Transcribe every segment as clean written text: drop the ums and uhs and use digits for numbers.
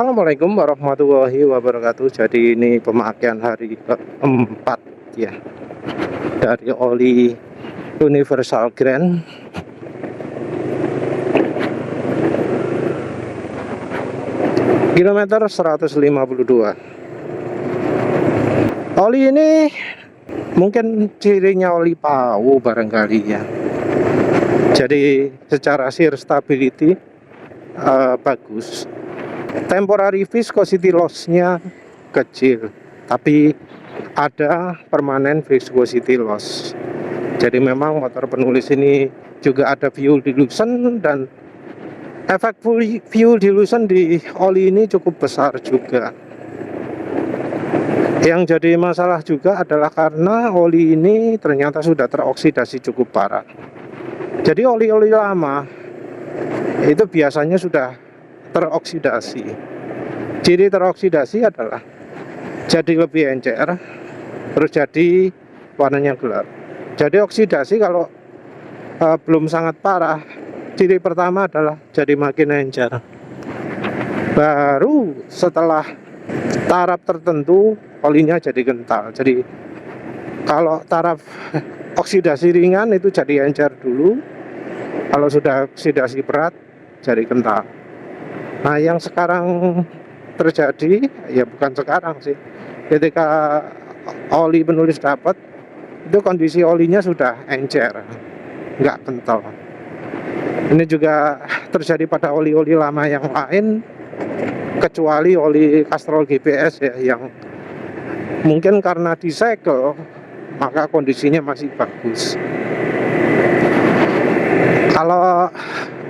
Assalamualaikum warahmatullahi wabarakatuh. Jadi ini pemakaian hari keempat ya dari oli Universal Grand. Kilometer 152. Oli ini mungkin cirinya oli PAW barangkali ya. Jadi secara shear stability bagus. Temporary viscosity loss-nya kecil, tapi ada permanent viscosity loss. Jadi memang motor penulis ini juga ada fuel dilution, dan efek fuel dilution di oli ini cukup besar juga. Yang jadi masalah juga adalah karena oli ini ternyata sudah teroksidasi cukup parah. Jadi oli-oli lama itu biasanya sudah teroksidasi. Ciri teroksidasi adalah jadi lebih encer, terus jadi warnanya gelap. Jadi oksidasi kalau belum sangat parah, ciri pertama adalah jadi makin encer. Baru setelah taraf tertentu olinya jadi kental. Jadi kalau taraf oksidasi ringan itu jadi encer dulu, kalau sudah oksidasi berat jadi kental. Nah, yang sekarang terjadi, ya bukan sekarang sih, ketika oli penulis dapat, itu kondisi olinya sudah encer, nggak kental. Ini juga terjadi pada oli-oli lama yang lain, kecuali oli Castrol GPS ya, yang mungkin karena disegel, maka kondisinya masih bagus. Kalau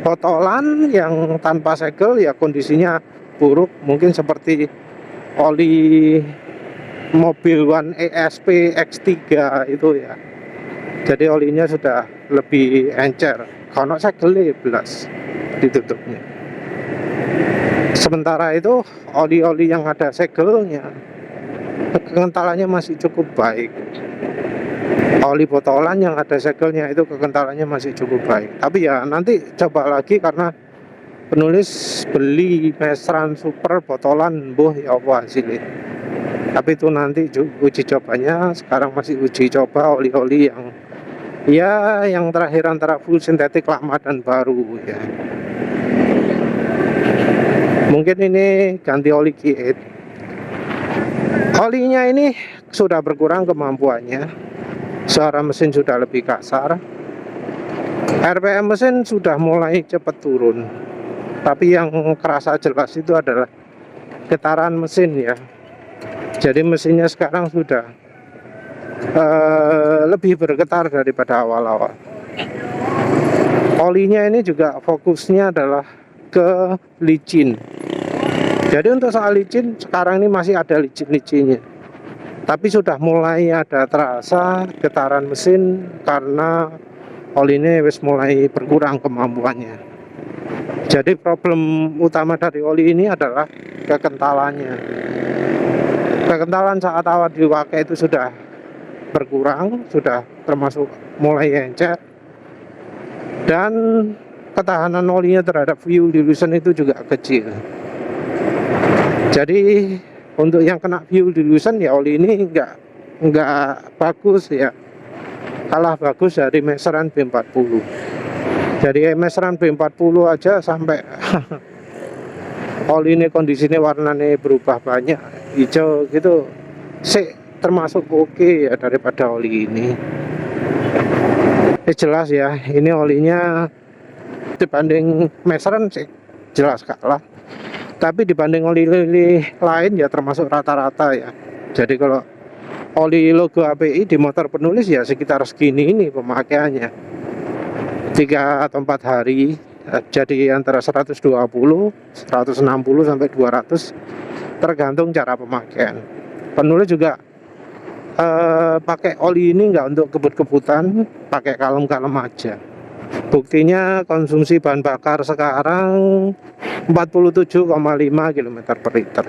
botolan yang tanpa segel ya kondisinya buruk, mungkin seperti oli mobil One ESP X3 itu ya. Jadi olinya sudah lebih encer, kalau segel belas ditutupnya. Sementara itu oli-oli yang ada segelnya kekentalannya masih cukup baik. Oli botolan yang ada segelnya itu kekentalannya masih cukup baik. Tapi ya nanti coba lagi, karena penulis beli Mesran Super botolan, ya apa hasilnya. Tapi itu nanti uji cobanya. Sekarang masih uji coba oli-oli yang terakhir antara full sintetik lama dan baru ya. Mungkin ini ganti oli Q8. Olinya ini sudah berkurang kemampuannya, suara mesin sudah lebih kasar, RPM mesin sudah mulai cepat turun. Tapi yang kerasa jelas itu adalah getaran mesin ya. Jadi mesinnya sekarang sudah lebih bergetar daripada awal-awal. Olinya ini juga fokusnya adalah ke licin. Jadi untuk soal licin, sekarang ini masih ada licin-licinnya, tapi sudah mulai ada terasa getaran mesin karena oli ini wis mulai berkurang kemampuannya. Jadi problem utama dari oli ini adalah kekentalannya. Kekentalan saat awal dipakai itu sudah berkurang, sudah termasuk mulai encer, dan ketahanan olinya terhadap fuel dilution itu juga kecil. Jadi untuk yang kena fuel dilution ya oli ini nggak bagus ya, kalah bagus dari Mesran B40. Jadi Mesran B40 aja sampai oli ini kondisinya warnanya berubah banyak, hijau gitu, sih termasuk oke ya daripada oli ini. Jelas ya, ini olinya dibanding Mesran sih jelas kalah. Tapi dibanding oli-oli lain ya termasuk rata-rata ya. Jadi kalau oli logo API di motor penulis ya sekitar segini ini pemakaiannya, 3 atau 4 hari. Jadi antara 120, 160 sampai 200 tergantung cara pemakaian. Penulis juga pakai oli ini nggak untuk kebut-kebutan, pakai kalem-kalem aja. Buktinya konsumsi bahan bakar sekarang 47,5 km per liter.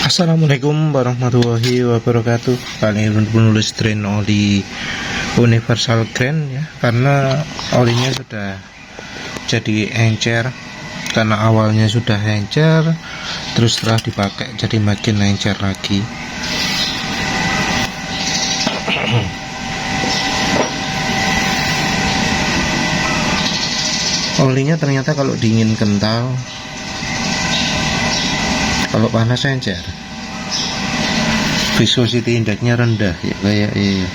Assalamualaikum warahmatullahi wabarakatuh. Kali ini penulis drain oli Universal Grand ya, karena olinya sudah jadi encer, karena awalnya sudah encer, terus setelah dipakai jadi makin encer lagi. Olinya ternyata kalau dingin kental, kalau panas encer. Viscosity indexnya rendah ya kayak iya.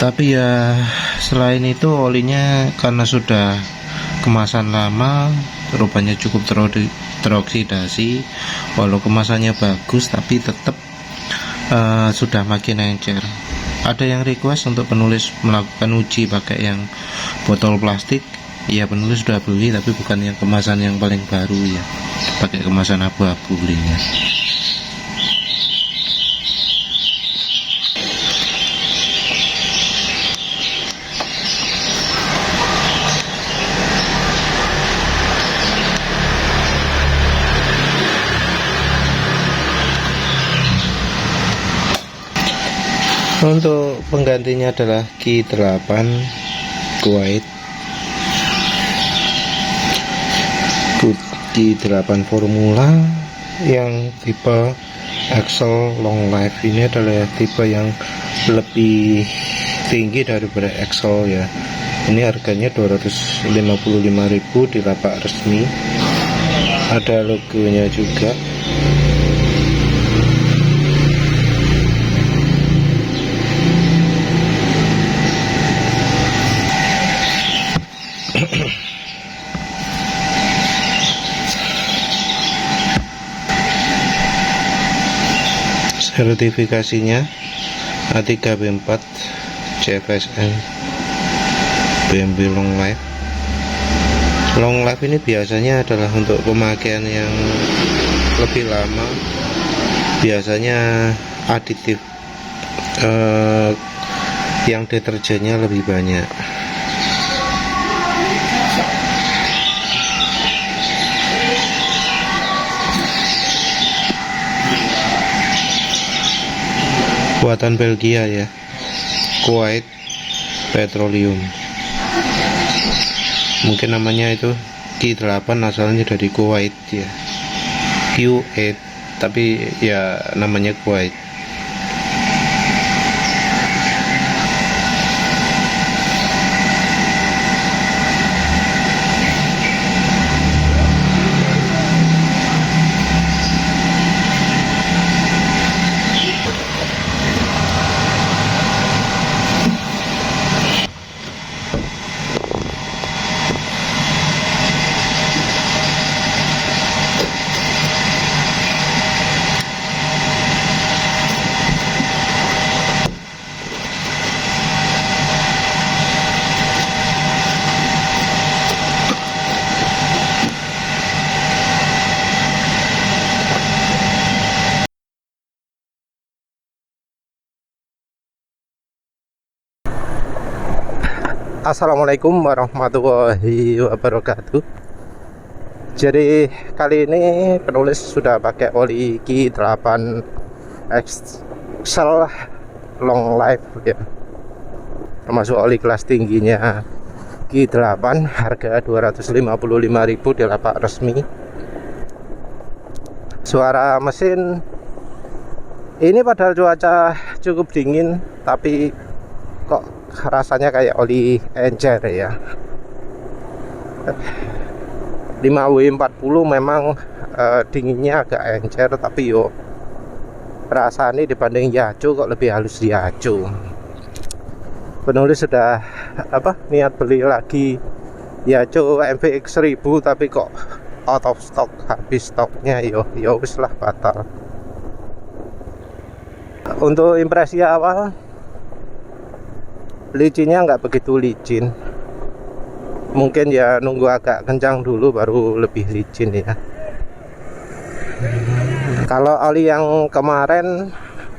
Tapi ya selain itu olinya karena sudah kemasan lama, rupanya cukup teroksidasi. Walau kemasannya bagus tapi tetap sudah makin encer. Ada yang request untuk penulis melakukan uji pakai yang botol plastik. Ya penulis sudah beli tapi bukan yang kemasan yang paling baru ya, pakai kemasan abu-abu belinya. Untuk penggantinya adalah Q8 Kuwait, Q8 Formula yang tipe Excel Long Life. Ini adalah tipe yang lebih tinggi daripada Excel ya. Ini harganya 255.000 di lapak resmi, ada logonya juga. Sertifikasinya A3B4 CFSN BMW Long Life. Long Life ini biasanya adalah untuk pemakaian yang lebih lama, biasanya aditif yang deterjennya lebih banyak. Buatan Belgia ya, Kuwait Petroleum. Mungkin namanya itu Q8, asalnya dari Kuwait ya, Q8 tapi ya namanya Kuwait. Assalamualaikum warahmatullahi wabarakatuh. Jadi kali ini penulis sudah pakai oli Q8 Excel Long Life ya, termasuk oli kelas tingginya Q8, harga 255.000 di lapak resmi. Suara mesin ini padahal cuaca cukup dingin, tapi kok rasanya kayak oli encer ya. 5W40 memang dinginnya agak encer, tapi yo rasanya dibanding Yaco kok lebih halus di Yaco. Penulis sudah niat beli lagi Yaco MVX 1000, tapi kok out of stock, habis stoknya. Yo wis lah, batal. Untuk impresi awal, licinnya nggak begitu licin, mungkin ya nunggu agak kencang dulu baru lebih licin ya. Kalau oli yang kemarin,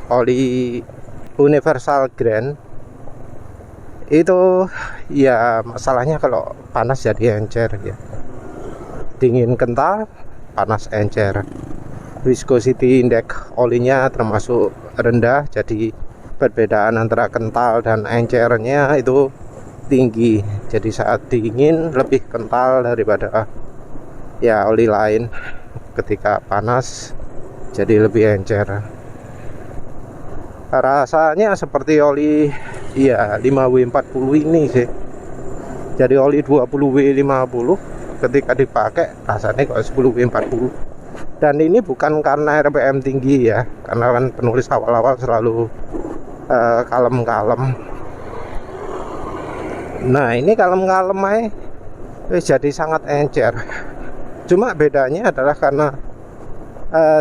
oli Universal Grand, itu ya masalahnya kalau panas jadi encer ya, dingin kental, panas encer. Viscosity index olinya termasuk rendah, jadi perbedaan antara kental dan encernya itu tinggi. Jadi saat dingin lebih kental daripada ya oli lain. Ketika panas jadi lebih encer. Rasanya seperti oli ya 5W40 ini sih. Jadi oli 20W50 ketika dipakai rasanya kok 10W40. Dan ini bukan karena RPM tinggi ya, karena kan penulis awal-awal selalu kalem-kalem. Nah ini kalem-kalem jadi sangat encer. Cuma bedanya adalah karena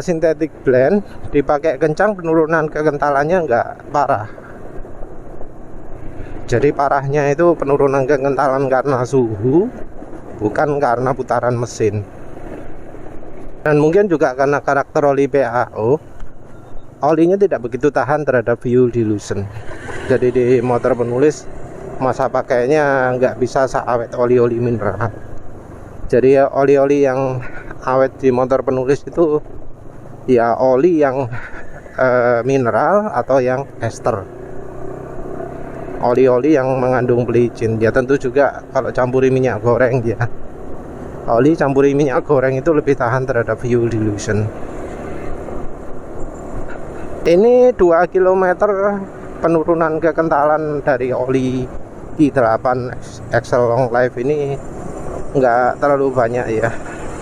synthetic blend dipakai kencang, penurunan kekentalannya nggak parah. Jadi parahnya itu penurunan kekentalan karena suhu, bukan karena putaran mesin. Dan mungkin juga karena karakter oli PAO, olinya tidak begitu tahan terhadap fuel dilution. Jadi di motor penulis masa pakainya nggak bisa seawet oli-oli mineral. Jadi oli-oli yang awet di motor penulis itu ya oli yang mineral atau yang ester. Oli-oli yang mengandung pelicin. Ya tentu juga kalau campuri minyak goreng ya. Oli campuri minyak goreng itu lebih tahan terhadap fuel dilution. Ini 2 km penurunan kekentalan dari oli i8 Excel Long Life ini nggak terlalu banyak ya.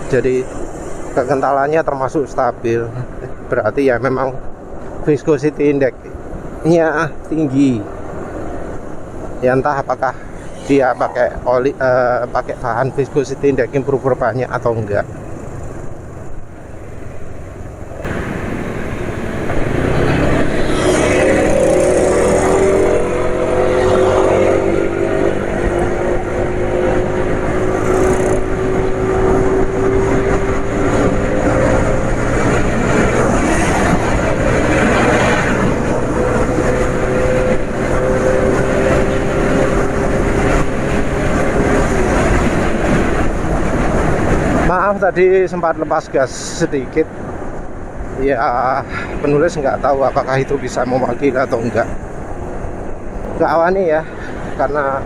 Jadi kekentalannya termasuk stabil. Berarti ya memang viscosity index-nya tinggi. Ya entah apakah dia pakai oli pakai bahan viscosity index improver banyak atau enggak. Maaf tadi sempat lepas gas sedikit. Ya penulis nggak tahu apakah itu bisa mewakili atau enggak. Nggak wani ya, karena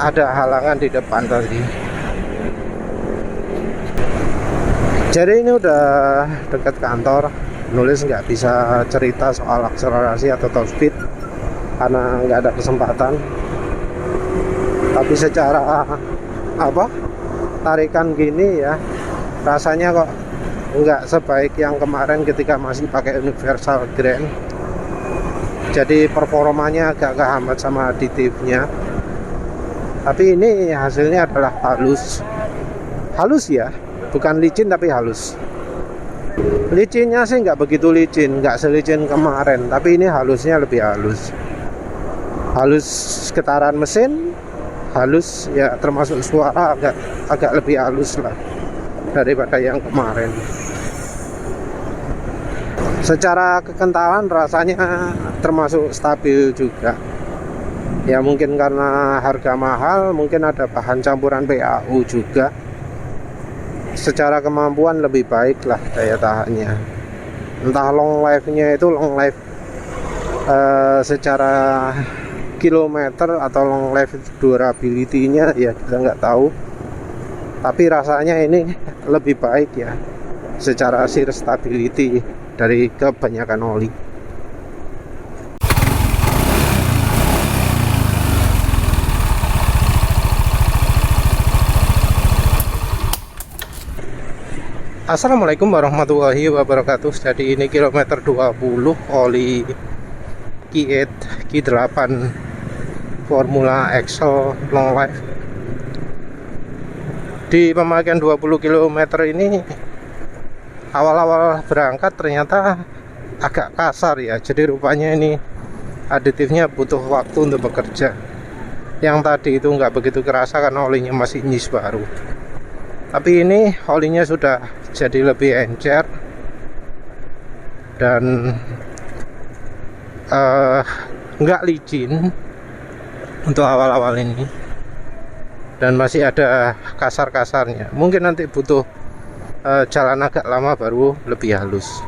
ada halangan di depan tadi. Jadi ini udah dekat kantor. Penulis nggak bisa cerita soal akselerasi atau top speed karena nggak ada kesempatan. Tapi secara tarikan gini ya rasanya kok nggak sebaik yang kemarin ketika masih pakai universal grand. Jadi performanya agak kehambat sama aditifnya. Tapi ini hasilnya adalah halus ya, bukan licin tapi halus. Licinnya sih nggak begitu licin, nggak selicin kemarin, tapi ini halusnya lebih halus. Halus getaran mesin, halus ya, termasuk suara agak lebih halus lah daripada yang kemarin. Secara kekentalan rasanya termasuk stabil juga. Ya mungkin karena harga mahal, mungkin ada bahan campuran PAU juga. Secara kemampuan lebih baik lah daya tahannya. Entah long life-nya itu long life secara kilometer atau long life durability-nya ya kita nggak tahu. Tapi rasanya ini lebih baik ya secara shear stability dari kebanyakan oli. Assalamualaikum warahmatullahi wabarakatuh. Jadi ini kilometer 20 oli Q8 Formula Excel Long Life. Di pemakaian 20 km ini awal-awal berangkat ternyata agak kasar ya. Jadi rupanya ini aditifnya butuh waktu untuk bekerja. Yang tadi itu nggak begitu kerasa karena olinya masih nyis baru. Tapi ini olinya sudah jadi lebih encer dan nggak licin untuk awal-awal ini, dan masih ada kasar-kasarnya. Mungkin nanti butuh jalan agak lama baru lebih halus.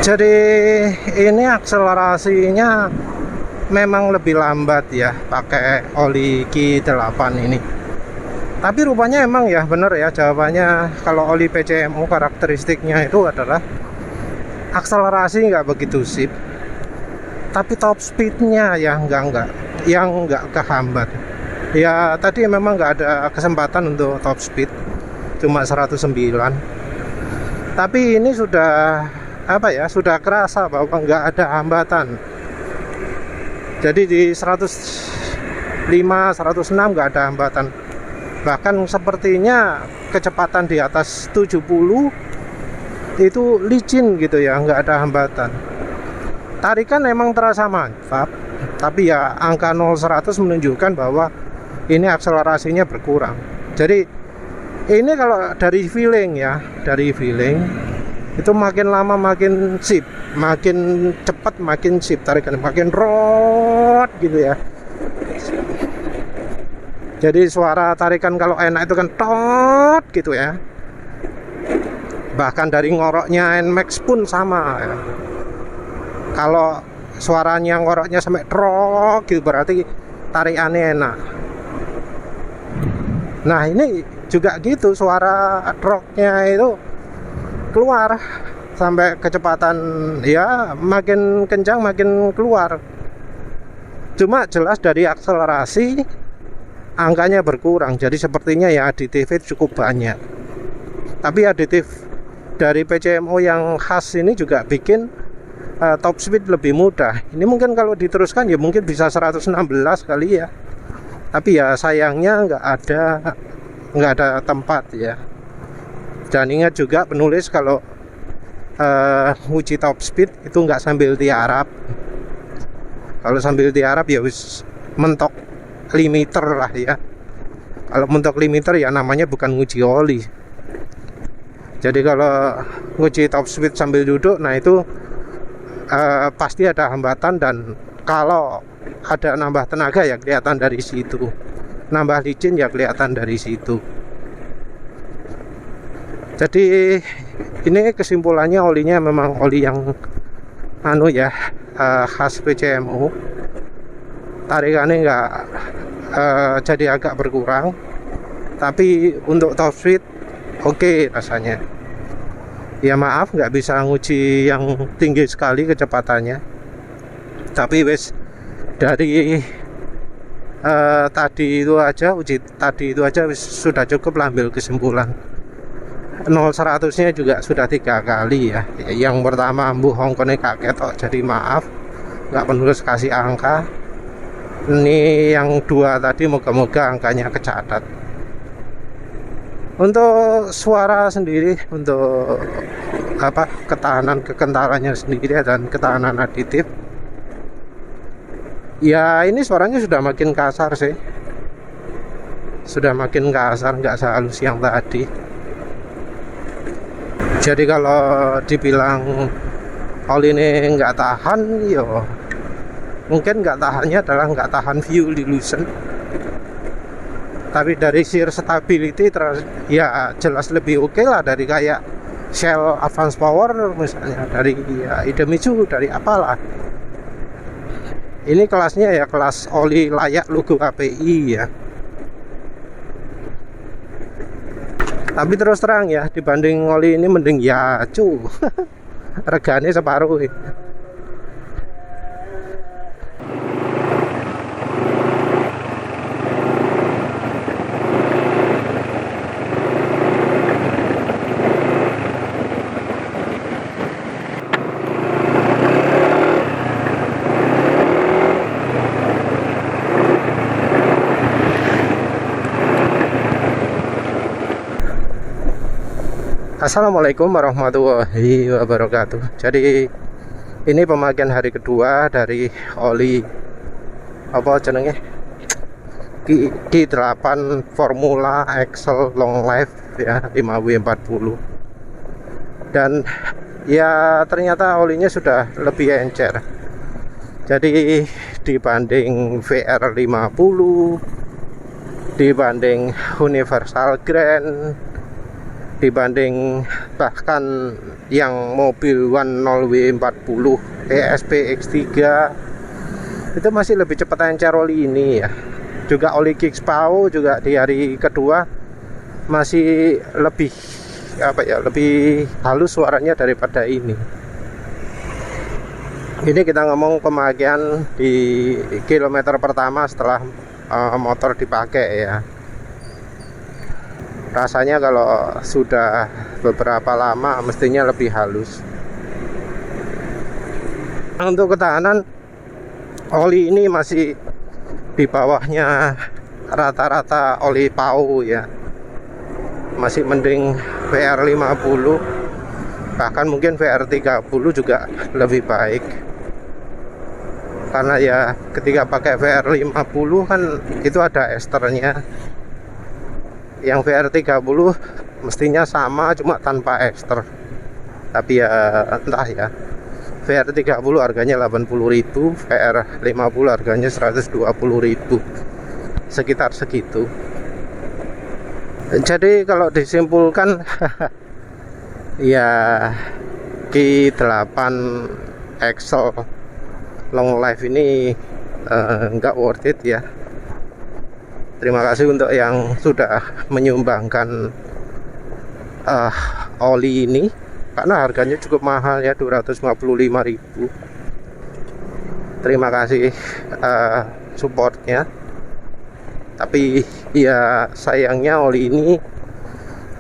Jadi ini akselerasinya memang lebih lambat ya pakai oli Q8 ini. Tapi rupanya emang ya bener ya jawabannya, kalau oli PCMO karakteristiknya itu adalah akselerasi nggak begitu sip, tapi top speednya ya enggak yang nggak kehambat. Ya tadi memang nggak ada kesempatan untuk top speed, cuma 109. Tapi ini sudah apa ya, sudah kerasa bahwa nggak ada hambatan. Jadi di 105, 106 nggak ada hambatan. Bahkan sepertinya kecepatan di atas 70 itu licin gitu ya, nggak ada hambatan. Tarikan memang terasa mantap, tapi ya angka 0-100 menunjukkan bahwa ini akselerasinya berkurang. Jadi ini kalau dari feeling ya, dari feeling itu makin lama makin sip, makin cepat makin sip, tarikan makin rot gitu ya. Jadi suara tarikan kalau enak itu kan tot gitu ya. Bahkan dari ngoroknya NMAX pun sama ya. Kalau suaranya ngoroknya sampai trok gitu berarti tarikannya enak. Nah ini juga gitu, suara troknya itu keluar sampai kecepatan ya makin kencang makin keluar. Cuma jelas dari akselerasi angkanya berkurang, jadi sepertinya ya aditifnya cukup banyak. Tapi aditif dari PCMO yang khas ini juga bikin top speed lebih mudah. Ini mungkin kalau diteruskan ya mungkin bisa 116 kali ya. Tapi ya sayangnya nggak ada tempat ya. Dan ingat juga penulis kalau uji top speed itu nggak sambil tiarap. Kalau sambil tiarap ya wis mentok limiter lah ya. Kalau mentok limiter ya namanya bukan nguji oli. Jadi kalau nguji top speed sambil duduk, nah itu pasti ada hambatan, dan kalau ada nambah tenaga ya kelihatan dari situ, nambah licin ya kelihatan dari situ. Jadi ini kesimpulannya olinya memang oli yang khas PCMO. Tarikannya nggak jadi agak berkurang, tapi untuk top speed oke rasanya. Ya maaf nggak bisa nguji yang tinggi sekali kecepatannya, tapi wes dari uji tadi itu aja sudah cukup lah ambil kesimpulan. 0-100 nya juga sudah 3 kali ya. Yang pertama Bu Hongkone kaget jadi maaf nggak penulis kasih angka. Ini yang 2 tadi moga-moga angkanya kecatat. Untuk suara sendiri, untuk ketahanan kekentalannya sendiri dan ketahanan aditif, ya ini suaranya sudah makin kasar sih, sudah makin kasar, nggak sehalus yang tadi. Jadi kalau dibilang oli ini nggak tahan, yo mungkin nggak tahannya adalah nggak tahan fuel dilution. Tapi dari sheer stability ya jelas lebih oke lah dari kayak Shell Advance Power misalnya, dari ya Idemitsu, dari apalah. Ini kelasnya ya kelas oli layak logo API ya. Tapi terus terang ya, dibanding oli ini mending ya regane separuh ya. Assalamualaikum warahmatullahi wabarakatuh. Jadi ini pemakaian hari kedua dari oli Q8 Formula Excel Long Life ya 5W40. Dan ya ternyata olinya sudah lebih encer. Jadi dibanding VR50, dibanding Universal Grand, dibanding bahkan yang mobil 10W40 ESP X3 itu masih lebih cepat encer oli ini ya. Juga oli Kickspau juga di hari kedua masih lebih lebih halus suaranya daripada ini. Ini kita ngomong pemakaian di kilometer pertama setelah motor dipakai ya. Rasanya kalau sudah beberapa lama mestinya lebih halus. Untuk ketahanan oli ini masih di bawahnya rata-rata oli PAU ya. Masih mending VR50, bahkan mungkin VR30 juga lebih baik. Karena ya ketika pakai VR50 kan itu ada esternya. Yang VR30 mestinya sama cuma tanpa ester. Tapi ya entah ya. VR30 harganya 80.000, VR50 harganya 120.000. Sekitar segitu. Jadi kalau disimpulkan ya Q8 Excel long life ini nggak worth it ya. Terima kasih untuk yang sudah menyumbangkan oli ini, karena harganya cukup mahal ya, 255.000. Terima kasih supportnya. Tapi ya sayangnya oli ini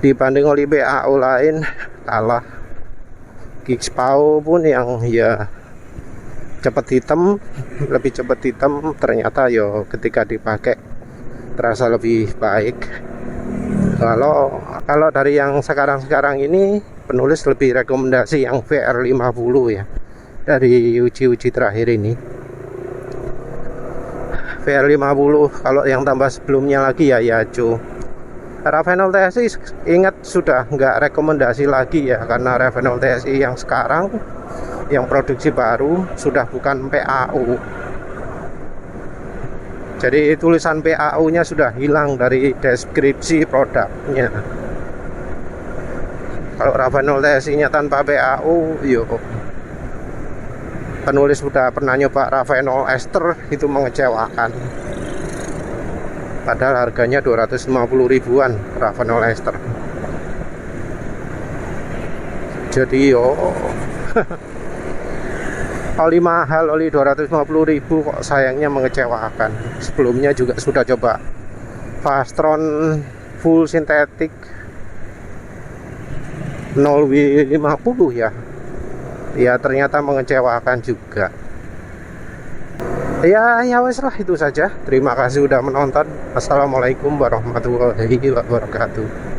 dibanding oli PAU lain kalah. Kickspau pun yang ya cepat hitam, lebih cepat hitam, ternyata yo ketika dipakai terasa lebih baik. Kalau dari yang sekarang ini penulis lebih rekomendasi yang VR50 ya, dari uji-uji terakhir ini. VR50, kalau yang tambah sebelumnya lagi ya Yajo. Ravenol TSI ingat sudah nggak rekomendasi lagi ya, karena Ravenol TSI yang sekarang yang produksi baru sudah bukan PAU. Jadi tulisan PAU nya sudah hilang dari deskripsi produknya. Kalau Ravenol TSI nya tanpa PAU, yuk. Penulis sudah pernah nyoba Ravenol Ester, itu mengecewakan. Padahal harganya 250 ribuan Ravenol Ester. Jadi yo oli mahal, oli 250.000 kok sayangnya mengecewakan. Sebelumnya juga sudah coba Fastron full sintetik 0W50 ya. Ya ternyata mengecewakan juga. Ya wes lah, itu saja. Terima kasih sudah menonton. Assalamualaikum warahmatullahi wabarakatuh.